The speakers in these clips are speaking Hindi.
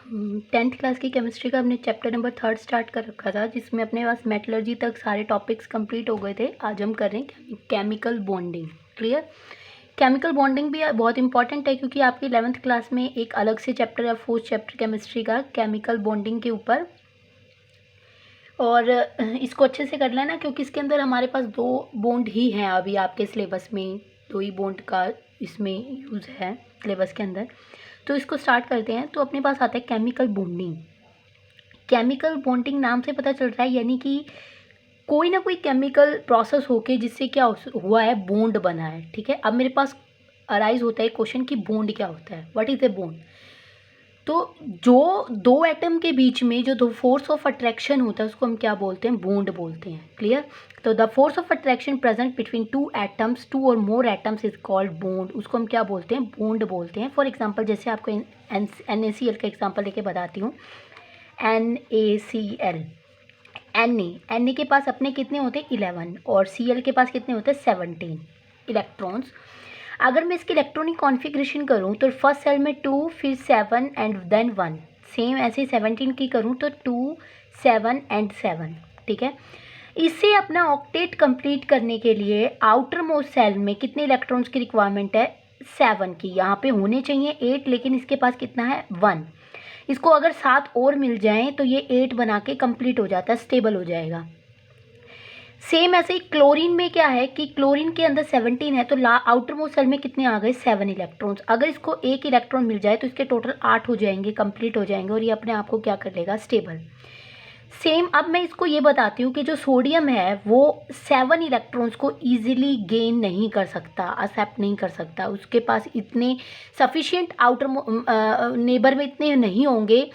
टेंथ क्लास की केमिस्ट्री का हमने चैप्टर नंबर 3 स्टार्ट कर रखा था, जिसमें अपने पास मेटलर्जी तक सारे टॉपिक्स कंप्लीट हो गए थे। आज हम कर रहे हैं chemical bonding. Clear. Chemical bonding भी बहुत इंपॉर्टेंट है, क्योंकि आपकी 11th क्लास में एक अलग से चैप्टर है, 4th चैप्टर केमिस्ट्री का केमिकल बॉन्डिंग के ऊपर। और इसको अच्छे से कर लेना, क्योंकि इसके अंदर हमारे पास 2 बॉन्ड ही हैं अभी आपके सिलेबस में, 2 ही बॉन्ड का इसमें यूज़ है सिलेबस के अंदर। तो इसको स्टार्ट करते हैं। तो अपने पास आता है केमिकल बॉन्डिंग। केमिकल बॉन्डिंग नाम से पता चल रहा है, यानी कि कोई ना कोई केमिकल प्रोसेस होके जिससे क्या हुआ है, बॉन्ड बना है। ठीक है। अब मेरे पास अराइज होता है क्वेश्चन कि बॉन्ड क्या होता है, व्हाट इज ए बॉन्ड। तो जो 2 एटम के बीच में जो फोर्स ऑफ अट्रैक्शन होता है, उसको हम क्या बोलते हैं, बॉन्ड बोलते हैं। क्लियर। तो the force of attraction present between 2 atoms, 2 और मोर एटम्स इज कॉल्ड बॉन्ड। उसको हम क्या बोलते हैं, बॉन्ड बोलते हैं। फॉर एग्जांपल, जैसे आपको NaCl का एग्जांपल लेके बताती हूँ। NaCl, Na के पास अपने कितने होते हैं, 11, और Cl के पास कितने होते हैं, 17 इलेक्ट्रॉन्स। अगर मैं इसकी इलेक्ट्रॉनिक कॉन्फ़िगरेशन करूँ तो फर्स्ट सेल में 2, फिर 7 एंड देन 1। सेम ऐसे 17 की करूँ तो 2, 7 एंड 7। ठीक है। इसे अपना ऑक्टेट कंप्लीट करने के लिए आउटर मोस्ट सेल में कितने इलेक्ट्रॉन्स की रिक्वायरमेंट है, 7 की। यहाँ पे होने चाहिए 8, लेकिन इसके पास कितना है, 1। इसको अगर 7 और मिल जाएं तो ये 8 बना के कंप्लीट हो जाता है, स्टेबल हो जाएगा। सेम ऐसे ही क्लोरीन में क्या है कि क्लोरीन के अंदर 17 है, तो आउटर मोस्ट सेल में कितने आ गए, 7 इलेक्ट्रॉन्स। अगर इसको 1 इलेक्ट्रॉन मिल जाए तो इसके टोटल 8 हो जाएंगे, कंप्लीट हो जाएंगे, और ये अपने आप को क्या कर लेगा, स्टेबल। सेम अब मैं इसको ये बताती हूँ कि जो सोडियम है वो 7 इलेक्ट्रॉन्स को ईजिली गेन नहीं कर सकता, एक्सेप्ट नहीं कर सकता। उसके पास इतने सफिशिएंट आउटर नेबर में इतने नहीं होंगे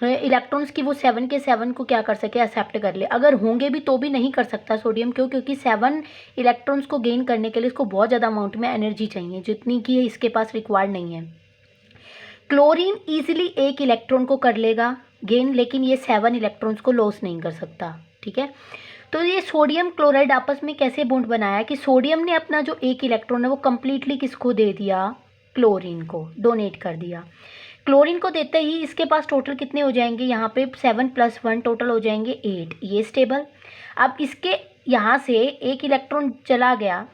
इलेक्ट्रॉन्स की वो 7 के 7 को क्या कर सके, एक्सेप्ट कर ले। अगर होंगे भी तो भी नहीं कर सकता सोडियम, क्यों, क्योंकि 7 इलेक्ट्रॉन्स को गेन करने के लिए इसको बहुत ज़्यादा अमाउंट में एनर्जी चाहिए, जितनी कि इसके पास रिक्वायर्ड नहीं है। क्लोरीन ईजिली 1 इलेक्ट्रॉन को कर लेगा गेन, लेकिन ये 7 इलेक्ट्रॉन्स को लॉस नहीं कर सकता। ठीक है। तो ये सोडियम क्लोराइड आपस में कैसे बॉन्ड बनाया कि सोडियम ने अपना जो 1 इलेक्ट्रॉन है वो कंप्लीटली किसको दे दिया, क्लोरीन को डोनेट कर दिया। क्लोरीन को देते ही इसके पास टोटल कितने हो जाएंगे, यहाँ पे 7 + 1 टोटल हो जाएंगे 8, ये स्टेबल। अब इसके यहाँ से 1 इलेक्ट्रॉन चला गया,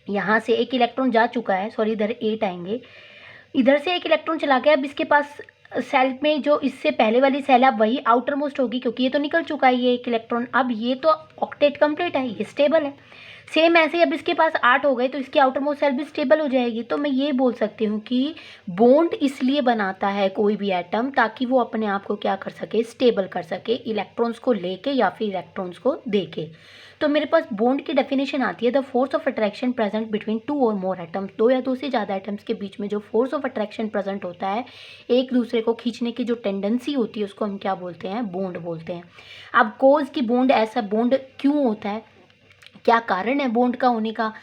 यहाँ से 1 इलेक्ट्रॉन जा चुका है, सॉरी इधर 8 आएंगे, इधर से 1 इलेक्ट्रॉन चला गया। अब इसके पास सेल में जो इससे पहले वाली सेल है वही आउटर मोस्ट होगी, क्योंकि ये तो निकल चुका है ये 1 इलेक्ट्रॉन। अब ये तो ऑक्टेट कंप्लीट है, ये स्टेबल है। सेम ऐसे ही अब इसके पास 8 हो गए तो इसकी आउटर मोस्ट सेल भी स्टेबल हो जाएगी। तो मैं ये बोल सकती हूँ कि बॉन्ड इसलिए बनाता है कोई भी एटम, ताकि वो अपने आप को क्या कर सके, स्टेबल कर सके, इलेक्ट्रॉन्स को लेके या फिर इलेक्ट्रॉन्स को देके। तो मेरे पास बॉन्ड की डेफिनेशन आती है, the force of attraction present between 2 और मोर एटम्स। 2 या 2 से ज़्यादा एटम्स के बीच में जो फोर्स ऑफ अट्रैक्शन प्रेजेंट होता है, एक दूसरे को खींचने की जो टेंडेंसी होती है, उसको हम क्या बोलते हैं, बॉन्ड बोलते हैं। अब कोज की बॉन्ड, ऐसा बॉन्ड क्यों होता है, क्या कारण है बॉन्ड का होने का,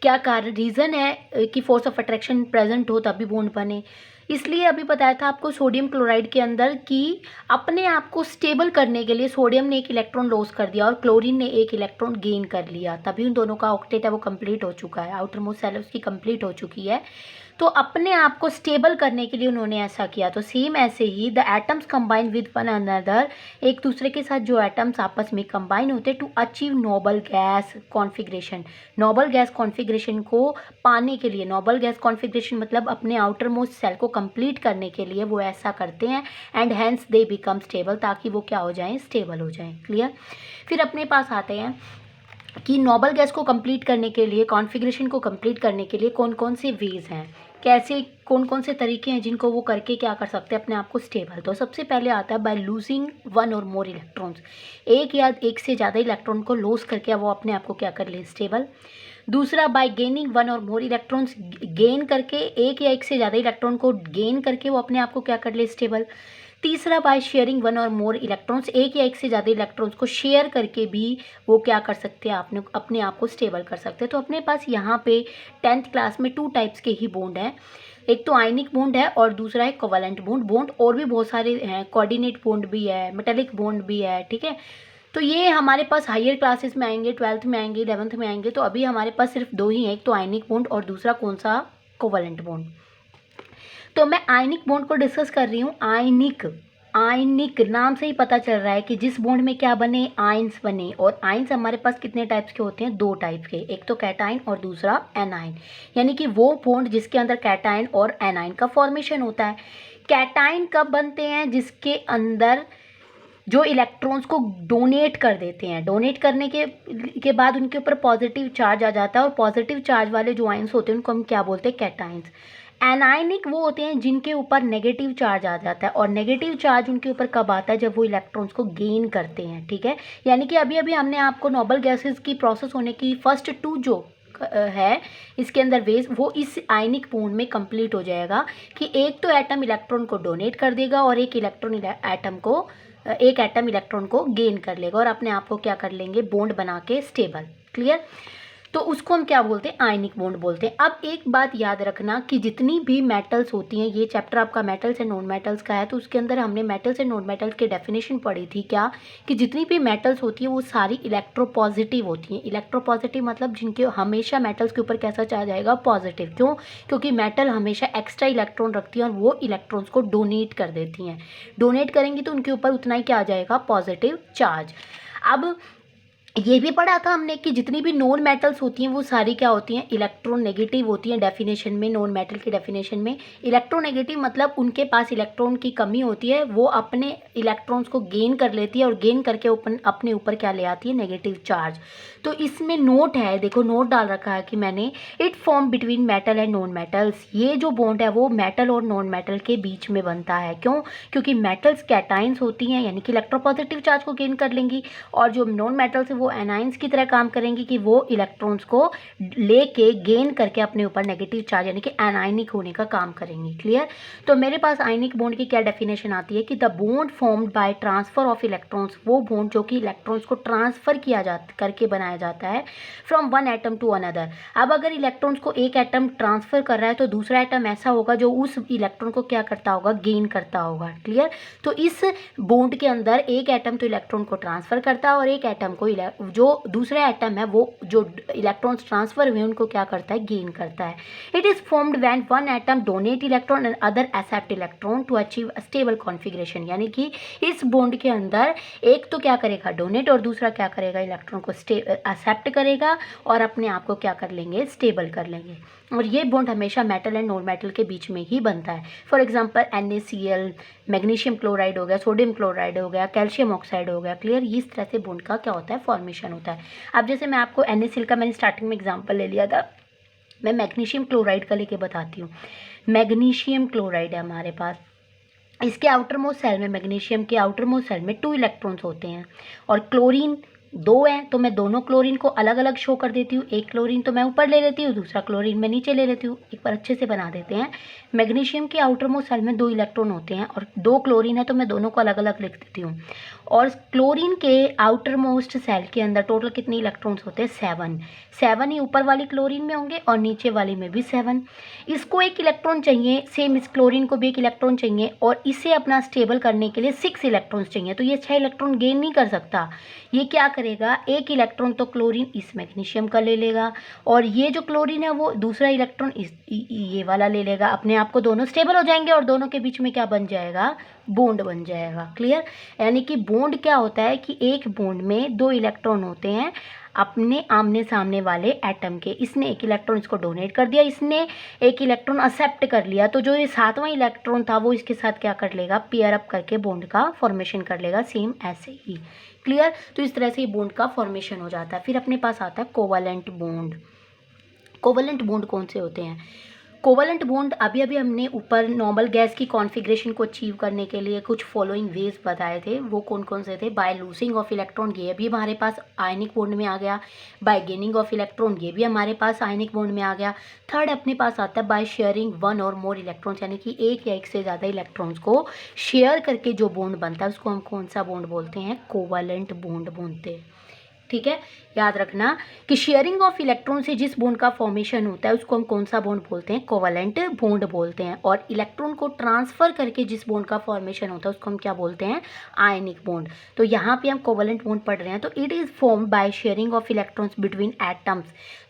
क्या कारण रीज़न है कि फोर्स ऑफ अट्रैक्शन प्रेजेंट हो तभी बॉन्ड बने। इसलिए अभी बताया था आपको सोडियम क्लोराइड के अंदर कि अपने आप को स्टेबल करने के लिए सोडियम ने 1 इलेक्ट्रॉन लॉस कर दिया और क्लोरीन ने 1 इलेक्ट्रॉन गेन कर लिया, तभी उन दोनों का ऑक्टेट है वो कंप्लीट हो चुका है, आउटर मोस्ट सेल उसकी कंप्लीट हो चुकी है। तो अपने आप को स्टेबल करने के लिए उन्होंने ऐसा किया। तो सेम ऐसे ही the atoms combine with one another, एक दूसरे के साथ जो एटम्स आपस में कंबाइन होते to achieve noble gas configuration. Noble gas configuration को पाने के लिए, नोबल गैस कॉन्फ़िगरेशन मतलब अपने आउटर मोस्ट सेल को कंप्लीट करने के लिए वो ऐसा करते हैं, and hence they become stable, ताकि वो क्या हो जाएं, स्टेबल हो जाएं। क्लियर। फिर अपने पास आते हैं कि नोबल गैस को कंप्लीट करने के लिए, कॉन्फ़िगरेशन को कंप्लीट करने के लिए कौन कौन से वेज हैं, कैसे कौन कौन से तरीके हैं जिनको वो करके क्या कर सकते हैं, अपने आप को स्टेबल। तो सबसे पहले आता है बाय लूजिंग 1 और मोर इलेक्ट्रॉन्स, एक या एक से ज़्यादा इलेक्ट्रॉन को लॉस करके वो अपने आप को क्या कर ले, स्टेबल। दूसरा बाय गेनिंग 1 और मोर इलेक्ट्रॉन्स, गेन करके एक या एक से ज़्यादा इलेक्ट्रॉन को गेन करके वो अपने आप को क्या कर ले, स्टेबल। तीसरा बाय शेयरिंग 1 और मोर इलेक्ट्रॉन्स, एक या एक से ज़्यादा इलेक्ट्रॉन्स को शेयर करके भी वो क्या कर सकते हैं, आपने अपने आप को स्टेबल कर सकते हैं। तो अपने पास यहाँ पे 10th क्लास में 2 टाइप्स के ही बॉन्ड हैं, एक तो आयनिक बॉन्ड है और दूसरा है कोवैलेंट बॉन्ड। बॉन्ड और भी बहुत सारे हैं, कोऑर्डिनेट बॉन्ड भी है, मेटालिक बॉन्ड भी है। ठीक है। तो ये हमारे पास हायर क्लासेस में आएंगे, 12th में आएंगे, 11th में आएंगे। तो अभी हमारे पास सिर्फ 2 ही हैं, एक तो आयनिक बॉन्ड और दूसरा कौन सा, कोवैलेंट बॉन्ड। तो मैं आयनिक बॉन्ड को डिस्कस कर रही हूँ। आयनिक नाम से ही पता चल रहा है कि जिस बॉन्ड में क्या बने, आयंस बने। और आयंस हमारे पास कितने टाइप्स के होते हैं, 2 टाइप के, एक तो कैटायन और दूसरा एनायन। यानी कि वो बॉन्ड जिसके अंदर कैटायन और एनायन का फॉर्मेशन होता है। कैटायन कब बनते हैं, जिसके अंदर जो इलेक्ट्रॉन्स को डोनेट कर देते हैं, डोनेट करने के बाद उनके ऊपर पॉजिटिव चार्ज आ जाता है, और पॉजिटिव चार्ज वाले जो आयंस होते हैं उनको हम क्या बोलते हैं, कैटायंस। एनायनिक वो होते हैं जिनके ऊपर नेगेटिव चार्ज आ जाता है, और नेगेटिव चार्ज उनके ऊपर कब आता है, जब वो इलेक्ट्रॉन्स को गेन करते हैं। ठीक है, यानी कि अभी अभी हमने आपको नोबल गैसेस की प्रोसेस होने की फर्स्ट 2 जो है इसके अंदर वेज, वो इस आयनिक बॉन्ड में कंप्लीट हो जाएगा कि एक तो एटम इलेक्ट्रॉन को डोनेट कर देगा और एक एटम इलेक्ट्रॉन को गेन कर लेगा और अपने आप को क्या कर लेंगे, बॉन्ड बना के स्टेबल। क्लियर, तो उसको हम क्या बोलते हैं, आयनिक बॉन्ड बोलते हैं। अब एक बात याद रखना कि जितनी भी मेटल्स होती हैं, ये चैप्टर आपका मेटल्स एंड नॉन मेटल्स का है, तो उसके अंदर हमने मेटल्स एंड नॉन मेटल्स की डेफिनेशन पढ़ी थी क्या, कि जितनी भी मेटल्स होती हैं वो सारी इलेक्ट्रोपॉजिटिव होती हैं। इलेक्ट्रोपॉजिटिव मतलब जिनके हमेशा मेटल्स के ऊपर कैसा चार्ज आएगा, पॉजिटिव। क्यों, क्योंकि मेटल हमेशा एक्स्ट्रा इलेक्ट्रॉन रखती हैं और वो इलेक्ट्रॉन्स को डोनेट कर देती हैं। डोनेट करेंगी तो उनके ऊपर उतना ही क्या आ जाएगा, पॉजिटिव चार्ज। अब ये भी पढ़ा था हमने कि जितनी भी नॉन मेटल्स होती हैं वो सारी क्या होती हैं, इलेक्ट्रोनेगेटिव होती हैं। डेफिनेशन में, नॉन मेटल की डेफिनेशन में इलेक्ट्रोनेगेटिव मतलब उनके पास इलेक्ट्रॉन की कमी होती है, वो अपने इलेक्ट्रॉन्स को गेन कर लेती है और गेन करके अपने ऊपर क्या ले आती है, नेगेटिव चार्ज। तो इसमें नोट है, देखो नोट डाल रखा है कि मैंने, it form between metal and non metals. ये जो बॉन्ड है वो मेटल और नॉन मेटल के बीच में बनता है। क्यों, क्योंकि मेटल्स कैटाइंस होती हैं यानी कि इलेक्ट्रोपॉजिटिव चार्ज को गेन कर लेंगी, और जो नॉन मेटल्स है वो एनाइंस की तरह काम करेंगी कि वो इलेक्ट्रॉन्स को लेके गेन करके अपने ऊपर नेगेटिव चार्ज यानी कि एनायनिक होने का काम करेंगी। क्लियर, तो मेरे पास आयनिक बॉन्ड की क्या डेफिनेशन आती है कि the bond formed by transfer of electrons, वो बॉन्ड जो कि इलेक्ट्रॉन्स को ट्रांसफर किया करके बनाया जाता है from one atom to another. अब अगर इलेक्ट्रॉन्स को एक एटम ट्रांसफर कर रहा है तो दूसरा एटम ऐसा होगा जो उस इलेक्ट्रॉन को क्या करता होगा, गेन करता होगा। क्लियर, तो इस बॉन्ड के अंदर एक एटम तो इलेक्ट्रॉन को ट्रांसफर करता है और एक एटम को जो दूसरा एटम है वो जो इलेक्ट्रॉन्स ट्रांसफर हुए उनको क्या करता है, गेन करता है। It is formed when one atom donate electron and other accept electron to achieve stable configuration. यानी कि इस बॉन्ड के अंदर एक तो क्या करेगा, डोनेट, और दूसरा क्या करेगा, इलेक्ट्रॉन को एक्सेप्ट करेगा और अपने आप को क्या कर लेंगे, स्टेबल कर लेंगे। और ये बॉन्ड हमेशा मेटल एंड नॉन मेटल के बीच में ही बनता है। For example NaCl, magnesium chloride हो गया, सोडियम क्लोराइड हो गया, कैल्शियम ऑक्साइड हो गया। क्लियर, इस तरह से बॉन्ड का क्या होता है, फॉर्मेशन होता है। अब जैसे मैं आपको NaCl का मैंने स्टार्टिंग में एग्जाम्पल ले लिया था, मैं मैग्नीशियम क्लोराइड का लेके बताती हूँ। मैग्नीशियम क्लोराइड है हमारे पास, इसके आउटर मोस्ट सेल में, मैग्नीशियम के आउटर मोस्ट सेल में 2 इलेक्ट्रॉन्स होते हैं और क्लोरीन 2 हैं, तो मैं दोनों क्लोरीन को अलग अलग शो कर देती हूँ। एक क्लोरीन तो मैं ऊपर ले लेती हूँ, दूसरा क्लोरीन मैं नीचे ले लेती हूँ। एक बार अच्छे से बना देते हैं। मैग्नीशियम के आउटर मोस्ट सेल में 2 इलेक्ट्रॉन होते हैं और 2 क्लोरीन है, तो मैं दोनों को अलग अलग लिख देती हूँ। और क्लोरीन के आउटर मोस्ट सेल के अंदर टोटल कितने इलेक्ट्रॉन्स होते हैं, 7 ही ऊपर वाली क्लोरीन में होंगे और नीचे वाली में भी 7। इसको एक इलेक्ट्रॉन चाहिए, सेम इस क्लोरीन को भी एक इलेक्ट्रॉन चाहिए, और इसे अपना स्टेबल करने के लिए 6 इलेक्ट्रॉन्स चाहिए। तो ये 6 इलेक्ट्रॉन गेन नहीं कर सकता। ये क्या करेगा, एक इलेक्ट्रॉन तो क्लोरीन इस मैग्नीशियम का ले लेगा और ये जो क्लोरीन है वो दूसरा इलेक्ट्रॉन ये वाला ले लेगा। अपने आप को दोनों स्टेबल हो जाएंगे और दोनों के बीच में क्या बन जाएगा, बॉन्ड बन जाएगा। क्लियर, यानी कि बॉन्ड क्या होता है कि एक बॉन्ड में 2 इलेक्ट्रॉन होते हैं अपने आमने सामने वाले एटम के। इसने एक इलेक्ट्रॉन इसको डोनेट कर दिया, इसने एक इलेक्ट्रॉन एक्सेप्ट कर लिया, तो जो ये 7वां इलेक्ट्रॉन था वो इसके साथ क्या कर लेगा, पेयर अप करके बॉन्ड का फॉर्मेशन कर लेगा, सेम ऐसे ही। क्लियर, तो इस तरह से ये बॉन्ड का फॉर्मेशन हो जाता है। फिर अपने पास आता है कोवलेंट बॉन्ड। कोवलेंट बॉन्ड कौन से होते हैं, कोवलेंट बॉन्ड अभी अभी हमने ऊपर नॉर्मल गैस की कॉन्फ़िगरेशन को अचीव करने के लिए कुछ फॉलोइंग वेज बताए थे, वो कौन कौन से थे। बाय लूजिंग ऑफ इलेक्ट्रॉन, ये भी हमारे पास आयनिक बॉन्ड में आ गया। बाय गेनिंग ऑफ इलेक्ट्रॉन, ये भी हमारे पास आयनिक बॉन्ड में आ गया। थर्ड अपने पास आता है बाय शेयरिंग 1 और मोर इलेक्ट्रॉन्स, यानी कि एक या एक से ज़्यादा इलेक्ट्रॉन्स को शेयर करके जो बॉन्ड बनता है उसको हम कौन सा बॉन्ड बोलते हैं, कोवलेंट बॉन्ड बोलते हैं। ठीक है, याद रखना कि शेयरिंग ऑफ इलेक्ट्रॉन से जिस बॉन्ड का फॉर्मेशन होता है उसको हम कौन सा बॉन्ड बोलते हैं, कोवलेंट बॉन्ड बोलते हैं। और इलेक्ट्रॉन को ट्रांसफ़र करके जिस बॉन्ड का फॉर्मेशन होता है उसको हम क्या बोलते हैं, आयनिक बॉन्ड। तो यहाँ पे हम कोवलेंट बॉन्ड पढ़ रहे हैं। तो it is formed by sharing of electrons between atoms,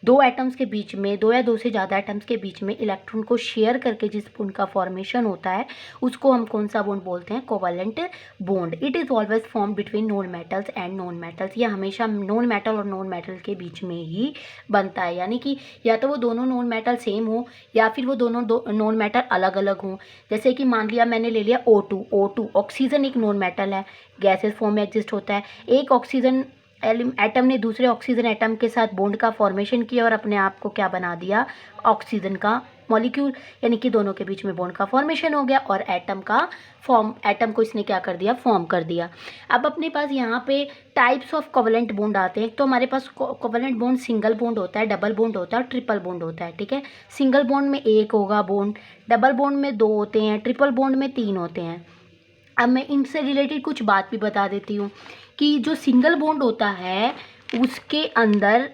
दो एटम्स के बीच में, दो या दो से ज़्यादा एटम्स के बीच में इलेक्ट्रॉन को शेयर करके जिस बॉन्ड का फॉर्मेशन होता है उसको हम कौन सा बॉन्ड बोलते हैं, covalent bond. It is always form between non metals and non metals, ये हमेशा नॉन मेटल और नॉन मेटल के बीच में ही बनता है। यानी कि या तो वो दोनों नॉन मेटल सेम हो या फिर वो दोनों नॉन मेटल अलग अलग हों। जैसे कि मान लिया मैंने ले लिया O2, ऑक्सीजन एक नॉन मेटल है, गैसेस फॉर्म में एग्जिस्ट होता है। एक ऑक्सीजन एटम ने दूसरे ऑक्सीजन एटम के साथ बॉन्ड का फॉर्मेशन किया और अपने आप को क्या बना दिया, ऑक्सीजन का मॉलिक्यूल, यानी कि दोनों के बीच में बॉन्ड का फॉर्मेशन हो गया और एटम को इसने क्या कर दिया, फॉर्म कर दिया। अब अपने पास यहाँ पे टाइप्स ऑफ कोवलेंट बॉन्ड आते हैं। तो हमारे पास कोवलेंट बॉन्ड सिंगल बॉन्ड होता है, डबल बॉन्ड होता है और ट्रिपल बॉन्ड होता है। ठीक है, सिंगल बॉन्ड में एक होगा बॉन्ड, डबल बॉन्ड में दो होते हैं, ट्रिपल बॉन्ड में तीन होते हैं। अब मैं इनसे रिलेटेड कुछ बात भी बता देती हूँ कि जो सिंगल बॉन्ड होता है उसके अंदर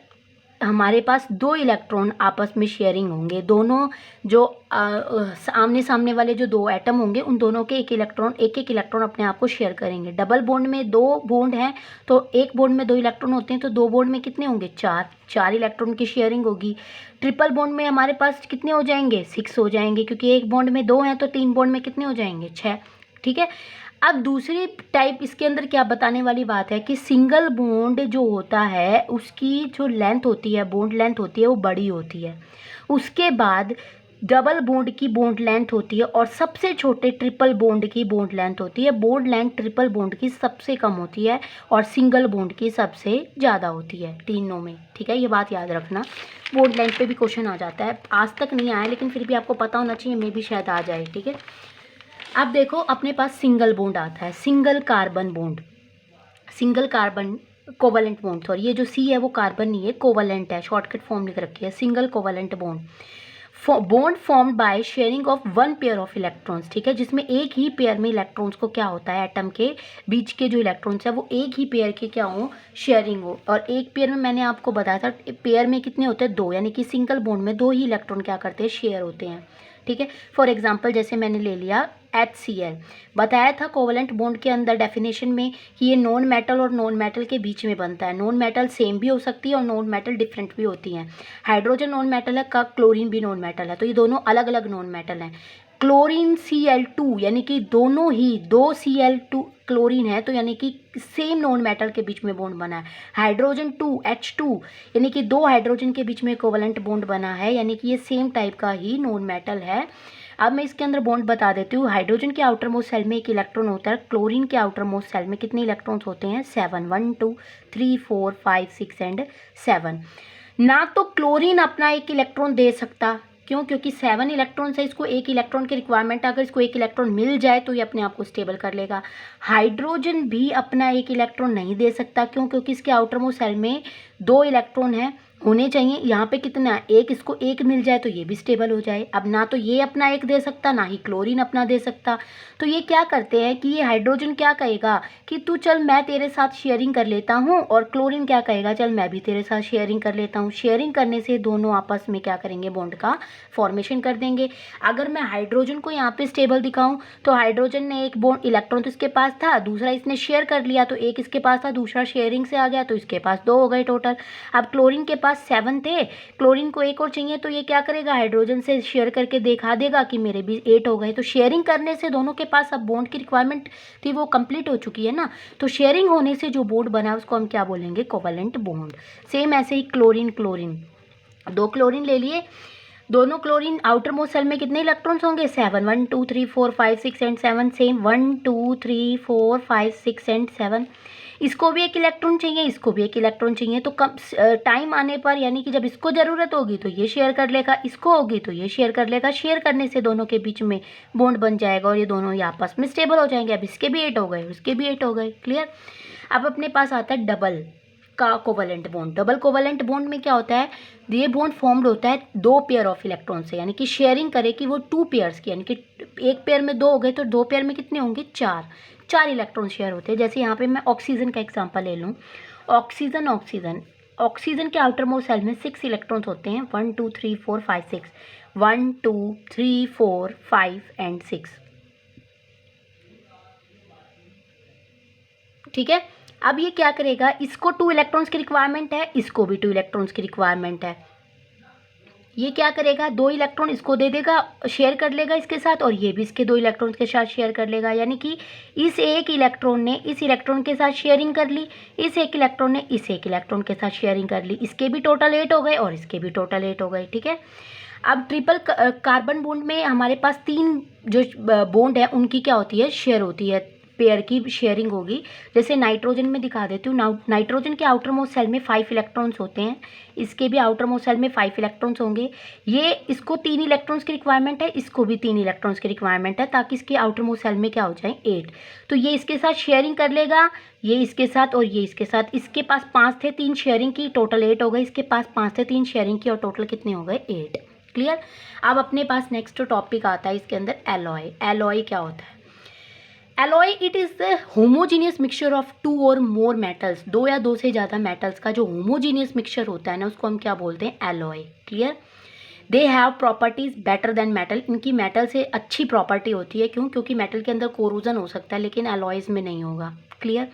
हमारे पास दो इलेक्ट्रॉन आपस में शेयरिंग होंगे। दोनों जो आमने सामने वाले जो दो एटम होंगे उन दोनों के एक एक इलेक्ट्रॉन अपने आप को शेयर करेंगे। डबल बॉन्ड में दो बॉन्ड हैं तो एक बॉन्ड में दो इलेक्ट्रॉन होते हैं, तो दो बॉन्ड में कितने होंगे, चार इलेक्ट्रॉन की शेयरिंग होगी। ट्रिपल बॉन्ड में हमारे पास कितने हो जाएंगे, 6 हो जाएंगे, क्योंकि एक बॉन्ड में दो हैं तो तीन बॉन्ड में कितने हो जाएंगे, 6। ठीक है, अब दूसरी टाइप इसके अंदर क्या बताने वाली बात है कि सिंगल बॉन्ड जो होता है उसकी जो लेंथ होती है, बॉन्ड लेंथ होती है, वो बड़ी होती है। उसके बाद डबल बॉन्ड की बॉन्ड लेंथ होती है और सबसे छोटे ट्रिपल बॉन्ड की बॉन्ड लेंथ होती है। बॉन्ड लेंथ ट्रिपल बॉन्ड की सबसे कम होती है और सिंगल बॉन्ड की सबसे ज़्यादा होती है तीनों में। ठीक है, ये बात याद रखना। बॉन्ड लेंथ पे भी क्वेश्चन आ जाता है, आज तक नहीं आया लेकिन फिर भी आपको पता होना चाहिए, मे भी शायद आ जाए। ठीक है, अब देखो अपने पास सिंगल बॉन्ड आता है, single carbon bond, single carbon covalent bond. Sorry, ये जो सी है वो कार्बन नहीं है, कोवलेंट है, शॉर्टकट फॉर्म लिख रखी है, single covalent bond. Bond formed by sharing of one pair of electrons. ठीक है, जिसमें एक ही पेयर में इलेक्ट्रॉन्स को क्या होता है, एटम के बीच के जो इलेक्ट्रॉन्स है वो एक ही पेयर के क्या हो, शेयरिंग हो। और एक पेयर में मैंने आपको बताया था पेयर में कितने होते हैं, दो, यानी कि सिंगल बॉन्ड में दो ही इलेक्ट्रॉन क्या करते हैं, शेयर होते हैं। ठीक है, फॉर एग्जाम्पल जैसे मैंने ले लिया HCl, बताया था कोवलेंट बॉन्ड के अंदर डेफिनेशन में कि ये नॉन मेटल और नॉन मेटल के बीच में बनता है। नॉन मेटल सेम भी हो सकती है और नॉन मेटल डिफरेंट भी होती हैं। हाइड्रोजन नॉन मेटल है, का क्लोरीन भी नॉन मेटल है, तो ये दोनों अलग अलग नॉन मेटल हैं। क्लोरीन Cl2, यानी कि दोनों ही दो Cl2 क्लोरीन है, तो यानी कि सेम नॉन मेटल के बीच में बॉन्ड बना है। हाइड्रोजन 2 H2, यानी कि दो हाइड्रोजन के बीच में कोवलेंट बॉन्ड बना है, यानी कि ये सेम टाइप का ही नॉन मेटल है। अब मैं इसके अंदर बॉन्ड बता देती हूँ। हाइड्रोजन के आउटर मोस्ट सेल में एक इलेक्ट्रॉन होता है, क्लोरीन के आउटर मोस्ट सेल में कितने इलेक्ट्रॉन्स होते हैं, 7, 1 2 3 4 5 6 एंड 7। ना तो क्लोरीन अपना एक इलेक्ट्रॉन दे सकता, क्यों, क्योंकि 7 इलेक्ट्रॉन है, इसको एक इलेक्ट्रॉन की रिक्वायरमेंट, अगर इसको एक इलेक्ट्रॉन मिल जाए तो ये अपने आप को स्टेबल कर लेगा। हाइड्रोजन भी अपना एक इलेक्ट्रॉन नहीं दे सकता, क्यों, क्योंकि इसके आउटर मोस्ट सेल में दो इलेक्ट्रॉन है, होने चाहिए। यहाँ पे कितना, एक, इसको एक मिल जाए तो ये भी स्टेबल हो जाए। अब ना तो ये अपना एक दे सकता, ना ही क्लोरीन अपना दे सकता। तो ये क्या करते हैं कि ये हाइड्रोजन क्या कहेगा कि तू चल मैं तेरे साथ शेयरिंग कर लेता हूँ, और क्लोरीन क्या कहेगा, चल मैं भी तेरे साथ शेयरिंग कर लेता हूँ। शेयरिंग करने से दोनों आपस में क्या करेंगे, बॉन्ड का फॉर्मेशन कर देंगे। अगर मैं हाइड्रोजन को यहाँ पे स्टेबल दिखाऊँ तो हाइड्रोजन ने एक बॉन्ड इलेक्ट्रॉन तो इसके पास था, दूसरा इसने शेयर कर लिया तो एक इसके पास था, दूसरा शेयरिंग से आ गया तो इसके पास दो हो गए टोटल। अब क्लोरीन के पास 7 थे, क्लोरीन को एक और चाहिए तो ये क्या करेगा, हाइड्रोजन से शेयर करके दिखा देगा कि मेरे भी 8 हो गए। तो शेयरिंग करने से दोनों के पास अब बॉन्ड की रिक्वायरमेंट थी वो कंप्लीट हो चुकी है ना, तो शेयरिंग होने से जो बॉन्ड बना उसको हम क्या बोलेंगे, कोवलेंट बॉन्ड। सेम ऐसे ही क्लोरीन, दो क्लोरीन ले लिए, दोनों क्लोरीन आउटर मोस्ट सेल में कितने इलेक्ट्रॉन्स होंगे, 7, 1 2 3 4 5 6 एंड 7, सेम 1 2 3 4 5 6 एंड 7। इसको भी एक इलेक्ट्रॉन चाहिए, इसको भी एक इलेक्ट्रॉन चाहिए, तो कम टाइम आने पर, यानी कि जब इसको ज़रूरत होगी तो ये शेयर कर लेगा, इसको होगी तो ये शेयर कर लेगा। शेयर करने से दोनों के बीच में बॉन्ड बन जाएगा और ये दोनों ही आपस में स्टेबल हो जाएंगे। अब इसके भी 8 हो गए, उसके भी 8 हो गए, क्लियर। अब अपने पास आता है डबल का covalent bond. Double covalent bond में क्या होता है, ये बॉन्ड फॉर्म्ड होता है दो पेयर ऑफ इलेक्ट्रॉन से, यानी कि शेयरिंग करे कि वो 2 पेयर्स की, यानी कि एक पेयर में 2 हो गए तो 2 पेयर में कितने होंगे, 4 इलेक्ट्रॉन शेयर होते हैं। जैसे यहाँ पे मैं ऑक्सीजन का एग्जांपल ले लूँ, ऑक्सीजन ऑक्सीजन ऑक्सीजन के आउटर मोस्ट सेल में 6 इलेक्ट्रॉन्स होते हैं, 1 2 3 4 5 6, 1 2 3 4 5 एंड 6। ठीक है, अब ये क्या करेगा, इसको 2 इलेक्ट्रॉन्स की रिक्वायरमेंट है, इसको भी 2 इलेक्ट्रॉन्स की रिक्वायरमेंट है। ये क्या करेगा, 2 इलेक्ट्रॉन इसको दे देगा, शेयर कर लेगा इसके साथ, और ये भी इसके 2 इलेक्ट्रॉन्स के साथ शेयर कर लेगा। यानी कि इस एक इलेक्ट्रॉन ने इस इलेक्ट्रॉन के साथ शेयरिंग कर ली, इस एक इलेक्ट्रॉन ने इस एक इलेक्ट्रॉन के साथ शेयरिंग कर ली, इसके भी टोटल 8 हो गए और इसके भी टोटल 8 हो गए। ठीक है, अब ट्रिपल कार्बन बॉन्ड में हमारे पास 3 जो बॉन्ड है उनकी क्या होती है, शेयर होती है, पेयर की शेयरिंग होगी। जैसे नाइट्रोजन में दिखा देती हूँ, नाइट्रोजन के आउटर मोस्ट सेल में 5 इलेक्ट्रॉन्स होते हैं, इसके भी आउटर मोस्ट सेल में 5 इलेक्ट्रॉन्स होंगे। ये इसको 3 इलेक्ट्रॉन्स की रिक्वायरमेंट है, इसको भी 3 इलेक्ट्रॉन्स की रिक्वायरमेंट है, ताकि इसके आउटर मोस्ट सेल में क्या हो जाए, 8। तो ये इसके साथ शेयरिंग कर लेगा, ये इसके साथ और ये इसके साथ। इसके पास 5 थे, 3 शेयरिंग की, टोटल 8 हो गए। इसके पास 5 थे, 3 शेयरिंग की और टोटल कितने हो गए, 8। क्लियर। अब अपने पास नेक्स्ट टॉपिक आता है इसके अंदर, एलॉय। एलॉय क्या होता है, alloy it is the homogeneous mixture of 2 और मोर मेटल्स, 2 या 2 से ज़्यादा मेटल्स का जो होमोजीनियस मिक्सचर होता है ना, उसको हम क्या बोलते हैं, alloy. Clear. They have properties better than metal, इनकी मेटल से अच्छी प्रॉपर्टी होती है। क्यों, क्योंकि मेटल के अंदर कोरोजन हो सकता है लेकिन एलॉयज़ में नहीं होगा। क्लियर।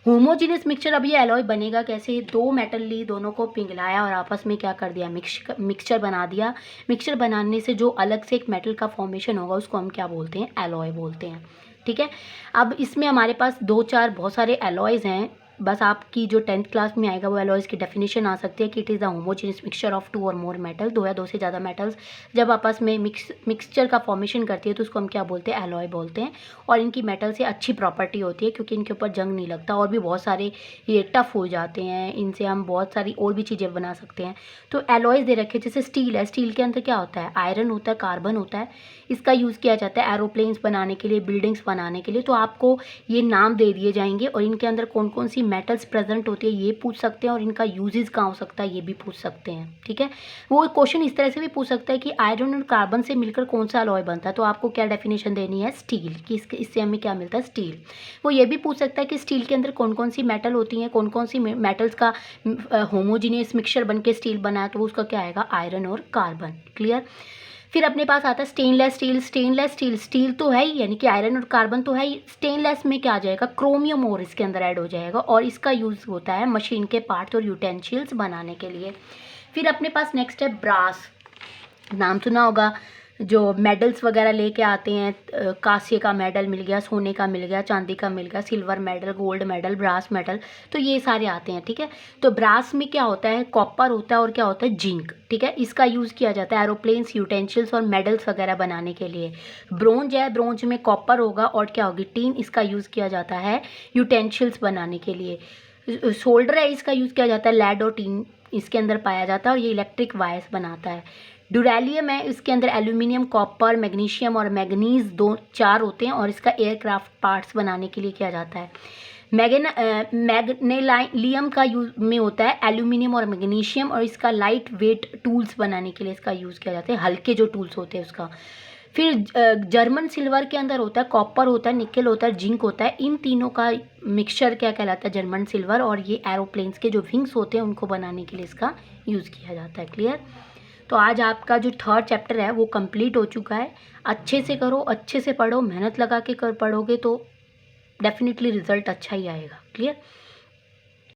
होमोजीनियस मिक्सचर, अब ये एलॉय बनेगा कैसे, 2 मेटल ली, दोनों को पिघलाया और आपस में क्या कर दिया, मिक्सचर बना दिया। मिक्सचर बनाने से जो अलग से एक मेटल का फॉर्मेशन होगा उसको हम क्या बोलते हैं, एलॉय बोलते हैं। ठीक है, अब इसमें हमारे पास 2-4 बहुत सारे एलॉयज़ हैं, बस आपकी जो 10th क्लास में आएगा वो एलॉयज़ की डेफिनेशन आ सकती है कि it is the homogeneous mixture of 2 और मोर मेटल, 2 या 2 से ज़्यादा मेटल्स जब आपस में मिक्सचर का फॉर्मेशन करती है तो उसको हम क्या बोलते हैं, एलॉय बोलते हैं। और इनकी मेटल से अच्छी प्रॉपर्टी होती है क्योंकि इनके ऊपर जंग नहीं लगता, और भी बहुत सारे ये टफ हो जाते हैं, इनसे हम बहुत सारी और भी चीज़ें बना सकते हैं। तो एलॉयज़ दे रखे, जैसे स्टील है, स्टील के अंदर क्या होता है, आयरन होता है, कार्बन होता है, इसका यूज़ किया जाता है एरोप्लेन्स बनाने के लिए, बिल्डिंग्स बनाने के लिए। तो आपको ये नाम दे दिए जाएंगे और इनके अंदर कौन कौन सी मेटल्स प्रेजेंट होती है ये पूछ सकते हैं, और इनका यूजेस कहाँ हो सकता है ये भी पूछ सकते हैं। ठीक है, वो क्वेश्चन इस तरह से भी पूछ सकता है कि आयरन और कार्बन से मिलकर कौन सा अलॉय बनता है, तो आपको क्या डेफिनेशन देनी है, स्टील की, इससे हमें क्या मिलता है, स्टील। वो ये भी पूछ सकता है कि स्टील के अंदर कौन कौन सी मेटल होती हैं, कौन कौन सी मेटल्स का होमोजीनियस मिक्सचर बन के स्टील बना है, तो उसका क्या आएगा, आयरन और कार्बन। क्लियर। फिर अपने पास आता है stainless steel. Stainless steel, steel तो है ही, यानी कि आयरन और कार्बन तो है ही, स्टेनलेस में क्या आ जाएगा, क्रोमियम और इसके अंदर ऐड हो जाएगा, और इसका यूज़ होता है मशीन के पार्ट्स और यूटेंसिल्स बनाने के लिए। फिर अपने पास नेक्स्ट है ब्रास। नाम सुना होगा, जो मेडल्स वगैरह लेके आते हैं, कांस्य का मेडल मिल गया, सोने का मिल गया, चांदी का मिल गया, silver medal, gold medal, brass medal, तो ये सारे आते हैं। ठीक है, तो ब्रास में क्या होता है, कॉपर होता है और क्या होता है, जिंक। ठीक है, इसका यूज़ किया जाता है एरोप्लेन्स, यूटेंसिल्स और मेडल्स वगैरह बनाने के लिए। ब्रोंज है, ब्रोंज में कॉपर होगा और क्या होगी, टीन, इसका यूज़ किया जाता है यूटेंसिल्स बनाने के लिए। सोल्डर है, इसका यूज़ किया जाता है, लेड और टीन इसके अंदर पाया जाता है और ये इलेक्ट्रिक वायर्स बनाता है। ड्यूरेलियम है, इसके अंदर एल्यूमिनियम, कॉपर, मैग्नीशियम और मैग्नीज 4 होते हैं और इसका एयरक्राफ्ट पार्ट्स बनाने के लिए किया जाता है। मैग्नेलियम का यूज में होता है एल्यूमिनियम और मैग्नीशियम, और इसका लाइट वेट टूल्स बनाने के लिए इसका यूज़ किया जाता है, हल्के जो टूल्स होते हैं उसका। फिर जर्मन सिल्वर के अंदर होता है, कॉपर होता है, निकल होता है, जिंक होता है, इन तीनों का मिक्सचर क्या कहलाता है, जर्मन सिल्वर, और ये एरोप्लेन्स के जो विंग्स होते हैं उनको बनाने के लिए इसका यूज़ किया जाता है। क्लियर। तो आज आपका जो 3rd चैप्टर है वो कंप्लीट हो चुका है। अच्छे से करो, अच्छे से पढ़ो, मेहनत लगा के कर पढ़ोगे तो डेफिनेटली रिजल्ट अच्छा ही आएगा। क्लियर।